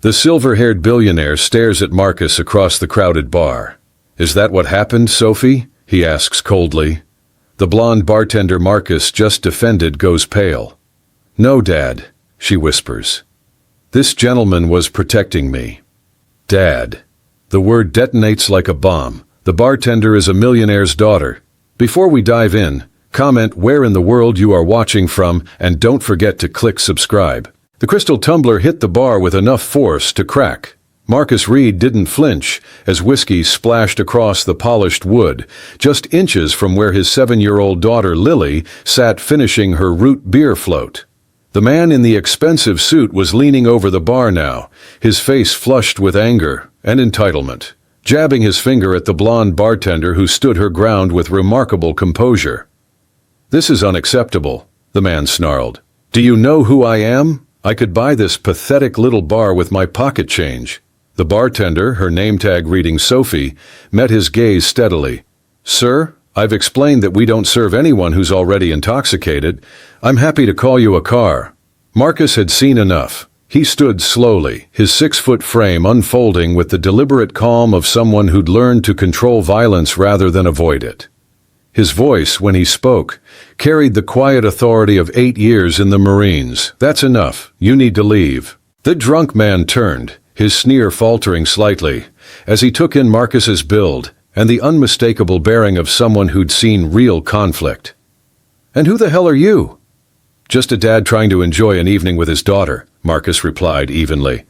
The silver-haired billionaire stares at Marcus across the crowded bar. Is that what happened, Sophie? He asks coldly. The blonde bartender Marcus just defended goes pale. No, Dad, she whispers. This gentleman was protecting me. Dad. The word detonates like a bomb. The bartender is a millionaire's daughter. Before we dive in, comment where in the world you are watching from and don't forget to click subscribe. The crystal tumbler hit the bar with enough force to crack. Marcus Reed didn't flinch as whiskey splashed across the polished wood, just inches from where his 7-year-old daughter Lily sat finishing her root beer float. The man in the expensive suit was leaning over the bar now, his face flushed with anger and entitlement, jabbing his finger at the blonde bartender who stood her ground with remarkable composure. This is unacceptable, the man snarled. Do you know who I am? I could buy this pathetic little bar with my pocket change. The bartender, her name tag reading Sophie, met his gaze steadily. Sir, I've explained that we don't serve anyone who's already intoxicated. I'm happy to call you a car. Marcus had seen enough. He stood slowly, his 6-foot frame unfolding with the deliberate calm of someone who'd learned to control violence rather than avoid it. His voice, when he spoke, carried the quiet authority of 8 years in the Marines. That's enough. You need to leave. The drunk man turned, his sneer faltering slightly, as he took in Marcus's build and the unmistakable bearing of someone who'd seen real conflict. And who the hell are you? Just a dad trying to enjoy an evening with his daughter, Marcus replied evenly.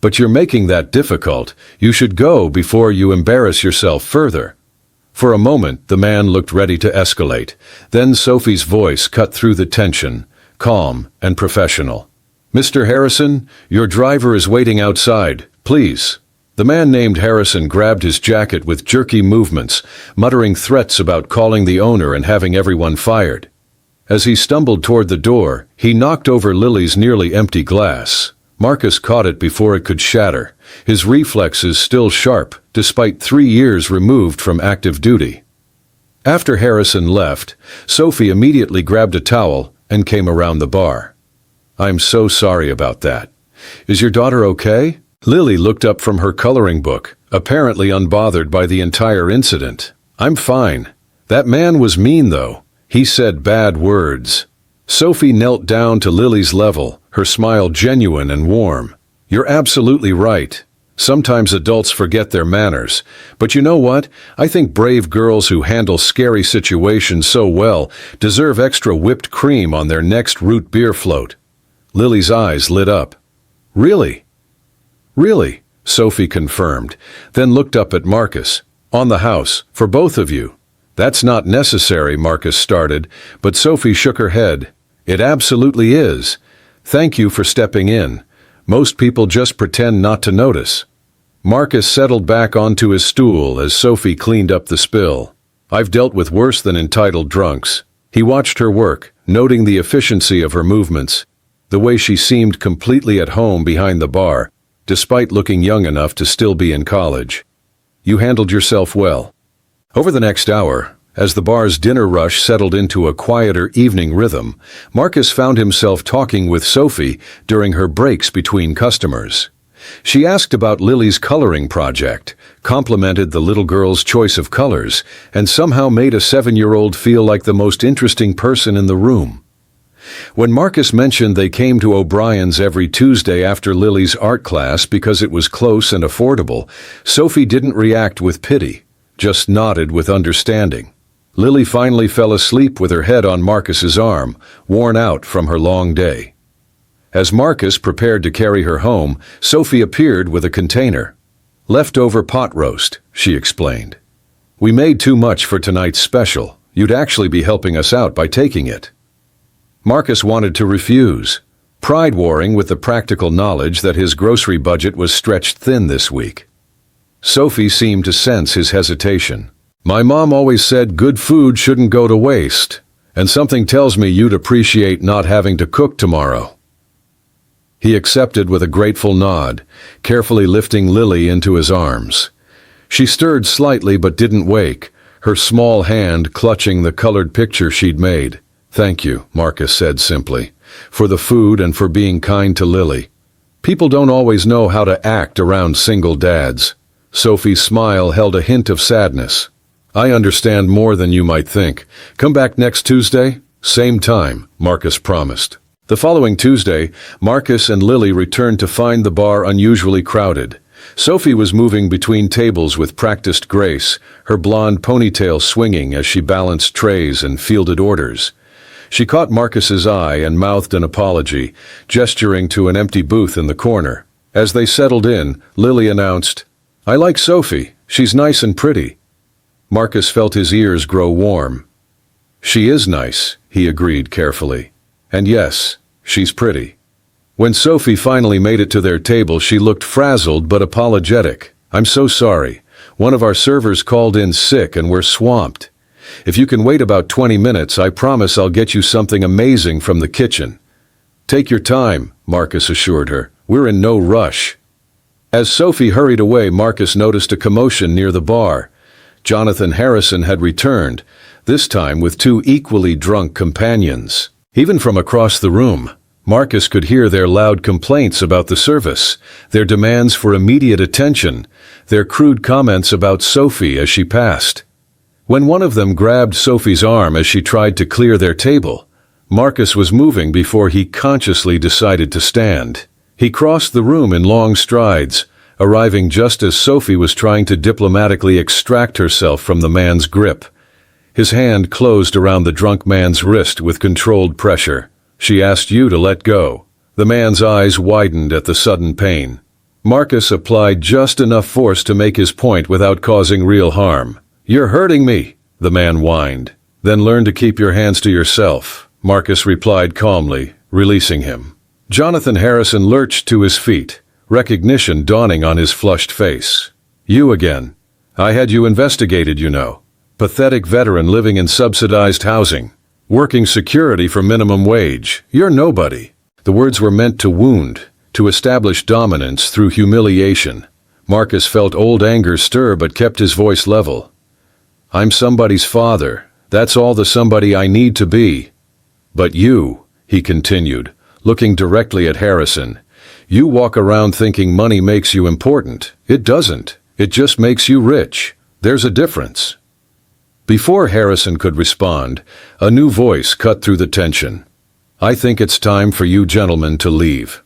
But you're making that difficult. You should go before you embarrass yourself further. For a moment, the man looked ready to escalate. Then Sophie's voice cut through the tension, calm and professional. Mr. Harrison, your driver is waiting outside. Please. The man named Harrison grabbed his jacket with jerky movements, muttering threats about calling the owner and having everyone fired. As he stumbled toward the door, he knocked over Lily's nearly empty glass. Marcus caught it before it could shatter, his reflexes still sharp, despite 3 years removed from active duty. After Harrison left, Sophie immediately grabbed a towel and came around the bar. I'm so sorry about that. Is your daughter okay? Lily looked up from her coloring book, apparently unbothered by the entire incident. I'm fine. That man was mean, though. He said bad words. Sophie knelt down to Lily's level, her smile genuine and warm. You're absolutely right. Sometimes adults forget their manners. But you know what? I think brave girls who handle scary situations so well deserve extra whipped cream on their next root beer float. Lily's eyes lit up. Really? Really? Sophie confirmed, then looked up at Marcus. On the house, for both of you. That's not necessary, Marcus started, but Sophie shook her head. It absolutely is. Thank you for stepping in. Most people just pretend not to notice. Marcus settled back onto his stool as Sophie cleaned up the spill. I've dealt with worse than entitled drunks. He watched her work, noting the efficiency of her movements, the way she seemed completely at home behind the bar, despite looking young enough to still be in college. You handled yourself well. Over the next hour, as the bar's dinner rush settled into a quieter evening rhythm, Marcus found himself talking with Sophie during her breaks between customers. She asked about Lily's coloring project, complimented the little girl's choice of colors, and somehow made a 7-year-old feel like the most interesting person in the room. When Marcus mentioned they came to O'Brien's every Tuesday after Lily's art class because it was close and affordable, Sophie didn't react with pity, just nodded with understanding. Lily finally fell asleep with her head on Marcus's arm, worn out from her long day. As Marcus prepared to carry her home, Sophie appeared with a container. Leftover pot roast, she explained. We made too much for tonight's special. You'd actually be helping us out by taking it. Marcus wanted to refuse, pride warring with the practical knowledge that his grocery budget was stretched thin this week. Sophie seemed to sense his hesitation. My mom always said good food shouldn't go to waste, and something tells me you'd appreciate not having to cook tomorrow. He accepted with a grateful nod, carefully lifting Lily into his arms. She stirred slightly but didn't wake, her small hand clutching the colored picture she'd made. Thank you, Marcus said simply, for the food and for being kind to Lily. People don't always know how to act around single dads. Sophie's smile held a hint of sadness. I understand more than you might think. Come back next Tuesday? Same time, Marcus promised. The following Tuesday, Marcus and Lily returned to find the bar unusually crowded. Sophie was moving between tables with practiced grace, her blonde ponytail swinging as she balanced trays and fielded orders. She caught Marcus's eye and mouthed an apology, gesturing to an empty booth in the corner. As they settled in, Lily announced, "I like Sophie. She's nice and pretty." Marcus felt his ears grow warm. "She is nice," he agreed carefully. "And yes, she's pretty." When Sophie finally made it to their table, she looked frazzled but apologetic. "I'm so sorry. One of our servers called in sick and we're swamped. If you can wait about 20 minutes, I promise I'll get you something amazing from the kitchen." "Take your time," Marcus assured her. "We're in no rush." As Sophie hurried away, Marcus noticed a commotion near the bar. Jonathan Harrison had returned, this time with two equally drunk companions. Even from across the room, Marcus could hear their loud complaints about the service, their demands for immediate attention, their crude comments about Sophie as she passed. When one of them grabbed Sophie's arm as she tried to clear their table, Marcus was moving before he consciously decided to stand. He crossed the room in long strides, arriving just as Sophie was trying to diplomatically extract herself from the man's grip. His hand closed around the drunk man's wrist with controlled pressure. "She asked you to let go." The man's eyes widened at the sudden pain. Marcus applied just enough force to make his point without causing real harm. "You're hurting me," the man whined. "Then learn to keep your hands to yourself," Marcus replied calmly, releasing him. Jonathan Harrison lurched to his feet, recognition dawning on his flushed face. "You again. I had you investigated, you know. Pathetic veteran living in subsidized housing, working security for minimum wage. You're nobody." The words were meant to wound, to establish dominance through humiliation. Marcus felt old anger stir but kept his voice level. "I'm somebody's father. That's all the somebody I need to be. But you," he continued, looking directly at Harrison, "you walk around thinking money makes you important. It doesn't. It just makes you rich. There's a difference." Before Harrison could respond, a new voice cut through the tension. "I think it's time for you gentlemen to leave."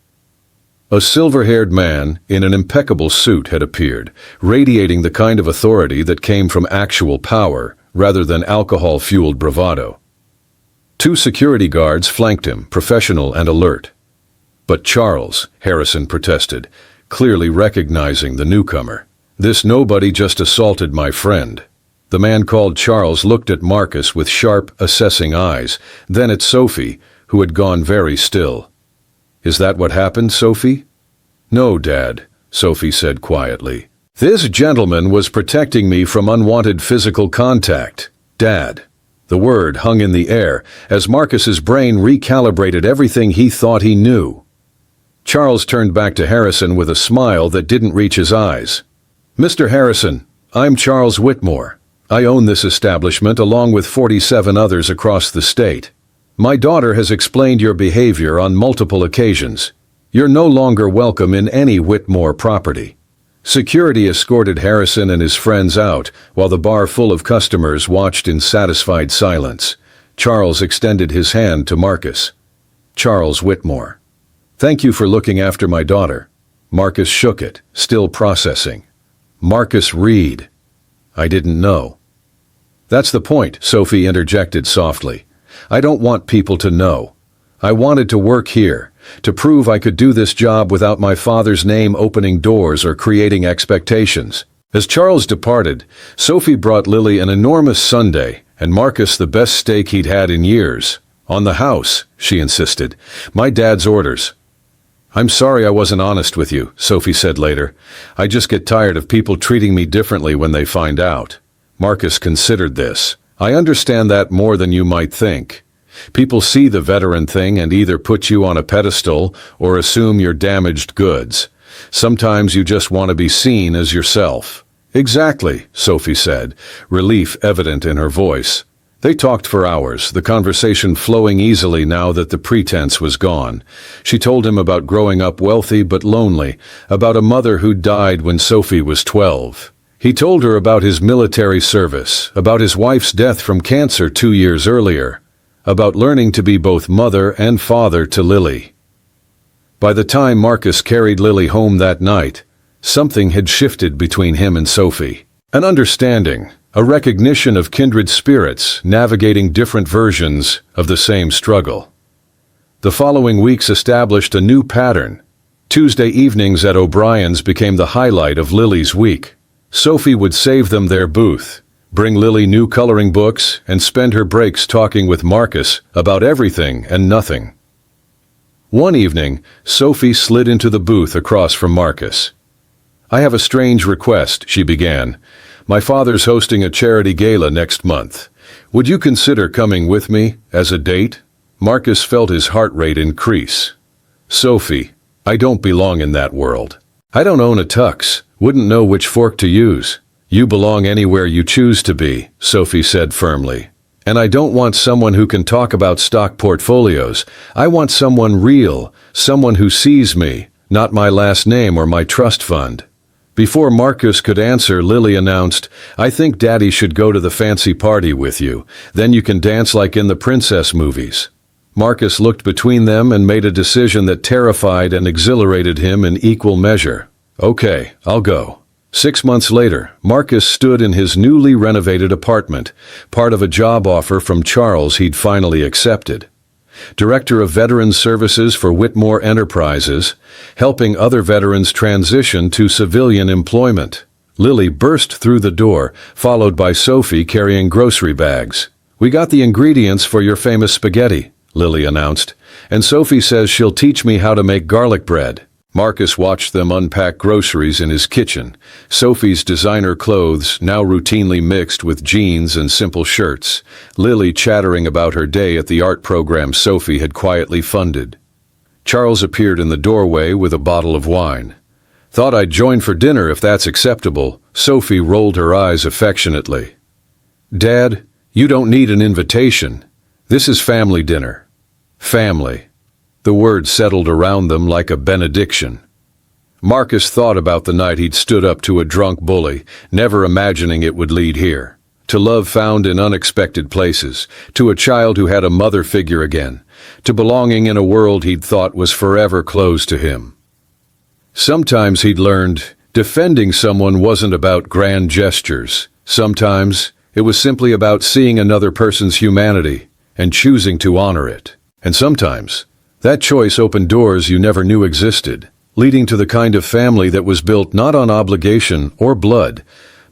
A silver-haired man in an impeccable suit had appeared, radiating the kind of authority that came from actual power rather than alcohol-fueled bravado. Two security guards flanked him, professional and alert. "But Charles," Harrison protested, clearly recognizing the newcomer. "This nobody just assaulted my friend." The man called Charles looked at Marcus with sharp, assessing eyes, then at Sophie, who had gone very still. "Is that what happened, Sophie?" "No, Dad," Sophie said quietly. "This gentleman was protecting me from unwanted physical contact. Dad." The word hung in the air as Marcus's brain recalibrated everything he thought he knew. Charles turned back to Harrison with a smile that didn't reach his eyes. "Mr. Harrison, I'm Charles Whitmore. I own this establishment along with 47 others across the state. My daughter has explained your behavior on multiple occasions. You're no longer welcome in any Whitmore property." Security escorted Harrison and his friends out, while the bar full of customers watched in satisfied silence. Charles extended his hand to Marcus. "Charles Whitmore. Thank you for looking after my daughter." Marcus shook it, still processing. "Marcus Reed. I didn't know." "That's the point," Sophie interjected softly. "I don't want people to know. I wanted to work here, to prove I could do this job without my father's name opening doors or creating expectations." As Charles departed, Sophie brought Lily an enormous sundae and Marcus the best steak he'd had in years. "On the house," she insisted. "My dad's orders." "I'm sorry I wasn't honest with you," Sophie said later. "I just get tired of people treating me differently when they find out." Marcus considered this. "I understand that more than you might think. People see the veteran thing and either put you on a pedestal or assume you're damaged goods. Sometimes you just want to be seen as yourself." "Exactly," Sophie said, relief evident in her voice. They talked for hours, the conversation flowing easily now that the pretense was gone. She told him about growing up wealthy but lonely, about a mother who died when Sophie was 12. He told her about his military service, about his wife's death from cancer 2 years earlier, about learning to be both mother and father to Lily. By the time Marcus carried Lily home that night, something had shifted between him and Sophie. An understanding, a recognition of kindred spirits navigating different versions of the same struggle. The following weeks established a new pattern. Tuesday evenings at O'Brien's became the highlight of Lily's week. Sophie would save them their booth, bring Lily new coloring books, and spend her breaks talking with Marcus about everything and nothing. One evening, Sophie slid into the booth across from Marcus. "I have a strange request," she began. "My father's hosting a charity gala next month. Would you consider coming with me as a date?" Marcus felt his heart rate increase. "Sophie, I don't belong in that world. I don't own a tux, wouldn't know which fork to use." "You belong anywhere you choose to be," Sophie said firmly. "And I don't want someone who can talk about stock portfolios. I want someone real, someone who sees me, not my last name or my trust fund." Before Marcus could answer, Lily announced, "I think Daddy should go to the fancy party with you. Then you can dance like in the princess movies." Marcus looked between them and made a decision that terrified and exhilarated him in equal measure. "Okay, I'll go." 6 months later, Marcus stood in his newly renovated apartment, part of a job offer from Charles he'd finally accepted. Director of Veterans Services for Whitmore Enterprises, helping other veterans transition to civilian employment. Lily burst through the door, followed by Sophie carrying grocery bags. "We got the ingredients for your famous spaghetti," Lily announced, "and Sophie says she'll teach me how to make garlic bread." Marcus watched them unpack groceries in his kitchen, Sophie's designer clothes now routinely mixed with jeans and simple shirts, Lily chattering about her day at the art program Sophie had quietly funded. Charles appeared in the doorway with a bottle of wine. "Thought I'd join for dinner if that's acceptable." Sophie rolled her eyes affectionately. "Dad, you don't need an invitation. This is family dinner." Family. The word settled around them like a benediction. Marcus thought about the night he'd stood up to a drunk bully, never imagining it would lead here. To love found in unexpected places, to a child who had a mother figure again, to belonging in a world he'd thought was forever closed to him. Sometimes he'd learned, defending someone wasn't about grand gestures. Sometimes it was simply about seeing another person's humanity and choosing to honor it. And sometimes that choice opened doors you never knew existed, leading to the kind of family that was built not on obligation or blood,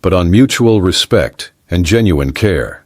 but on mutual respect and genuine care.